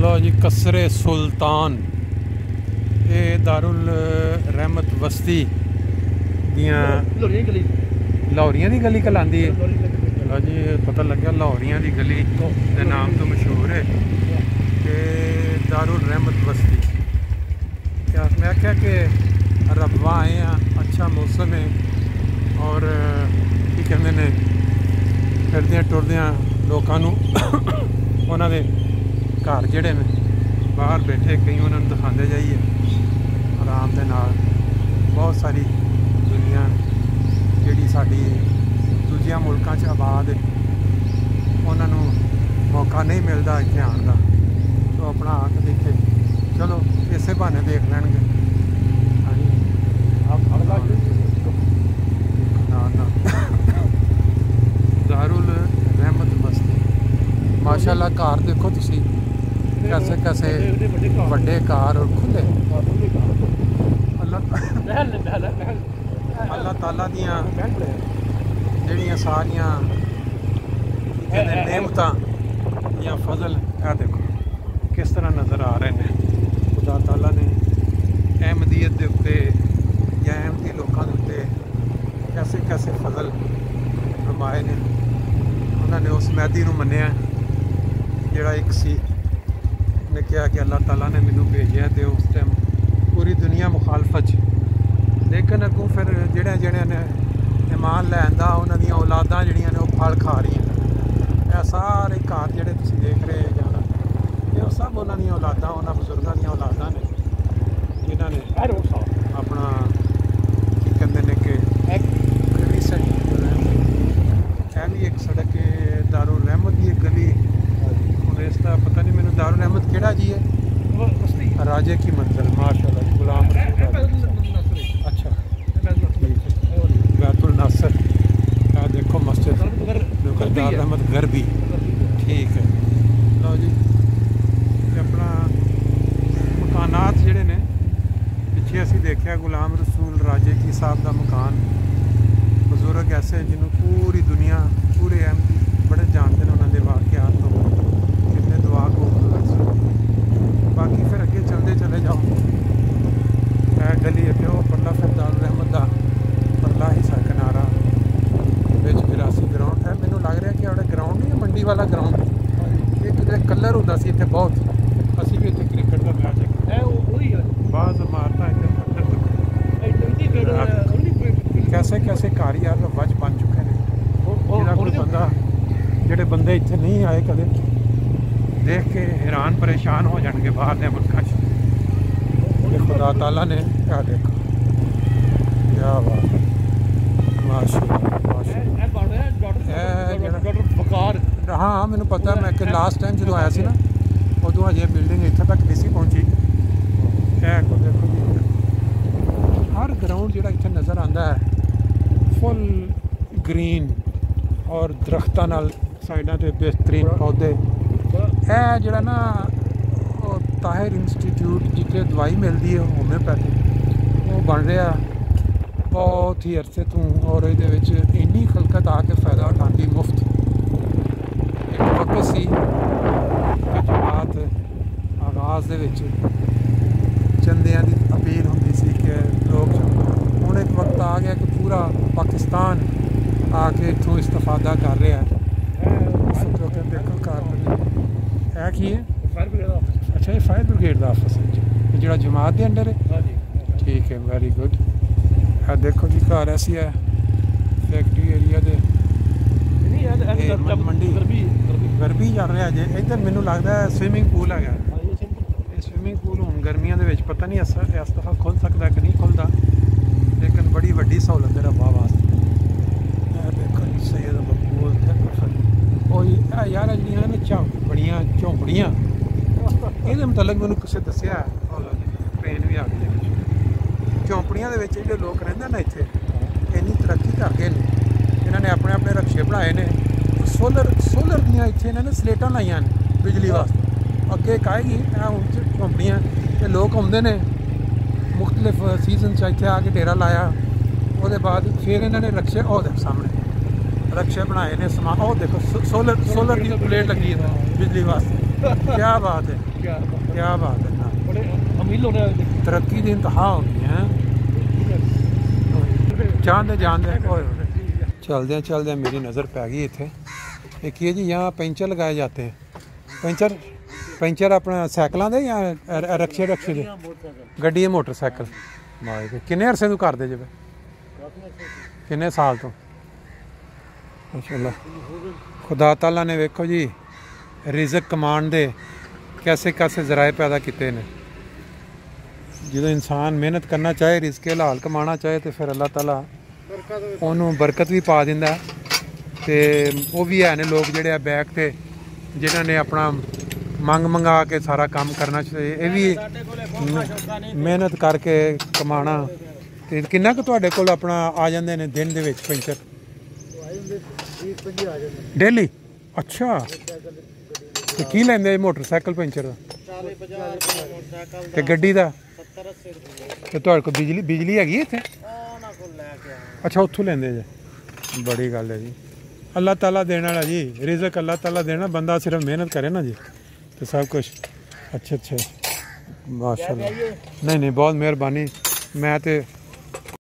लो जी कसरे सुल्तान ये दारुल रहमत बस्ती दियां लाहौरियां दी गली कहलांदी है। लो जी पता लग्या लाहौरियां दी गली के नाम तो मशहूर है कि दारुल रहमत बस्ती। क्या मैं क्या कि रबवा आए हैं, अच्छा मौसम है और की कहते हैं फिरदियां टुरदियां लोगों उन्होंने घर जोड़े ने बाहर बैठे कई उन्होंने दिखाते जाइए आराम के नाल। बहुत सारी दुनिया जी साड़ी दूजिया मुल्कों आबाद है उन्होंने मौका नहीं मिलता इतने आने का, तो अपना आके देखे चलो इसे बहाने देख लैनगे। दारुल रहमत बस्ती माशाल्लाह घर देखो तुसी कैसे कैसे बड़े कार और खुले। अल्लाह ताला दियां जड़ियां सारियां नेमतां या फजल है देखो किस तरह नज़र आ रहे हैं। खुदा ताला ने अहमदीयत के उत्ते या अहमदी लोगों के उत्ते कैसे कैसे फजल फरमाए ने। उन्होंने उस मैदी को मन्निया जोड़ा एक सी ने कहा कि अल्लाह ताला ने मैनू भेजा तो उस टाइम पूरी दुनिया मुखालफत, लेकिन अगों फिर जेड़े जेड़े ने ईमान लैंदा उन्होंने औलादा जड़ियां ने फल खा रही हैं। यह सारे घर जोड़े तुम देख रहे जाना ये सब उन्होंने औलादा उन्होंने बजुर्गों दी औलादा ने जिन्होंने अपना की कहते हैं कि भी एक सड़क दारुल रहमत की एक गली हूँ इसका पता नहीं मैंने। दारुल रहमत केड़ा जी है? राजे की मंजिल माशाल्लाह गुलाम अच्छा बैतुल नासर देखो मस्जिद दारुल रहमत घर भी ठीक है। लो जी अपना मकानात जोड़े ने पिछे असी देखा गुलाम रसूल राजे की साहब का मकान बुजुर्ग ऐसे जिन्होंने पूरी दुनिया पूरे एमपी बड़े जानते हैं उन्होंने वाकयात तो कितने दुआ को। बाकी फिर अगे चलते चले जाओ गली अगे वो परला फिर दारुल रहमत का परला हिस्सा किनारा बिच विरासी ग्राउंड है। मैनू लग रहा कि ग्राउंड नहीं मंडी वाला ग्राउंड ये कितने कलर होंदा सी इत्थे बहुत असी भी इत्थे क्रिकेट का मैच बाज़ इमारत कैसे कैसे घर यार वज बन चुके हैं। कोई बंदा जोड़े बंदे इतने नहीं आए कदे देख के हैरान परेशान हो जाएंगे बाहर के मुल्कों। खुदा ताला ने क्या देखो क्या बात माशाअल्लाह। हाँ मैंने पता मैं कि लास्ट टाइम जो आया ना उदों अजे बिल्डिंग इत्थे तक नहीं सी पहुंची। देखो जी हर ग्राउंड जो इत्थे नज़र आता है फुल ग्रीन और दरख्तां नाल साइडों पे बेहतरीन पौधे। है जरा ना ताहिर इंस्टीट्यूट जिथे दवाई मिलती है होम्योपैथी वो बन रहा बहुत ही अरसे तू और ये इन्नी खलकत आके फ़ायदा उठाती मुफ्त। एक वक्त सी कि जमात आगाज़ दे विच चंदियां दी अपील होंदी सी कि लोग हुण एक वक्त आ गया कि पूरा पाकिस्तान आके इत्थों इस्तेफादा कर रहा है। देखो कार है कि अच्छा ये फायर ब्रिगेड का ऑफिस है जो जमात के अंडर है ठीक है वेरी गुड। देखो जी घर ऐसी है फैक्ट्री एरिया दे मंडी गरबी चल रहा जे इधर मैनू लगता है स्विमिंग पूल है। स्विमिंग पूल हूँ गर्मियों के पता नहीं इस दफ़ा खुल सकता कि नहीं खुलता, लेकिन बड़ी वड्डी सहूलत है रब्बा वास्ते। देखो जी सैयद मकबूल यार जी बड़िया झोंपड़ियाँ ये मतलब मैंने किसी दसिया ट्रेन भी आ गई झोंपड़ियाँ के जो लोग रहते ना इतने इन्नी तरक्की कर गए हैं इन्होंने अपने अपने रक्शे बनाए ने सोलर दियाँ इतने इन्होंने स्लेटां लाइया ने बिजली वास्ते अगे आएगी झोंपड़ियाँ तो लोग आते हैं मुख्तलिफ सीजन इतने आके डेरा लाया वो बाद फिर इन्होंने रक्शे सामने रक्शे बनाए ने समान देखो सोलर की प्लेट लगी है बिजली वास्ते। क्या बात है, क्या बात है ना, बड़े अमीर होने वाले तरक्की की इंतहा हो गई है। जानते जानते चलदे मेरी नज़र पै गई इत्थे एक ये जी, यहाँ पेंचर लगाए जाते हैं। पेंचर अपना साइकिलों के या रक्शे दे गड्डी मोटरसाइकिल। किन्ने अरसे तू करदे जे किन्ने साल तो? माशाअल्लाह खुदा ताला ने वेखो जी रिज़क कमाण दे कैसे कैसे जराए पैदा किए ने। जो इंसान मेहनत करना चाहे, रिज़के हलाल कमाना चाहे तो फिर अल्लाह ताला उन्होंने बरकत भी पा दिंदा है। तो वो भी है ने लोग जेडे बैक ते जिन्होंने अपना मंगा के सारा काम करना चाहिए। ये भी मेहनत करके कमाना। तो किन्ना क तुहाडे कोल अपना आ जांदे ने दिन दे विच पेंचर डेली? अच्छा, तो की लैंदे मोटरसाइकिल पेंचर का ते गड्डी का? ते तुहाडे कोल बिजली हैगी इत्थे? अच्छा, उत्थों लेंदे जे। बड़ी गल है जी, अल्लाह ताला देने वाला जी, रिज़क अल्लाह ताला देना, बंदा सिर्फ मेहनत करे ना जी तो सब कुछ। अच्छा माशाल्लाह, नहीं बहुत मेहरबानी। मैं तो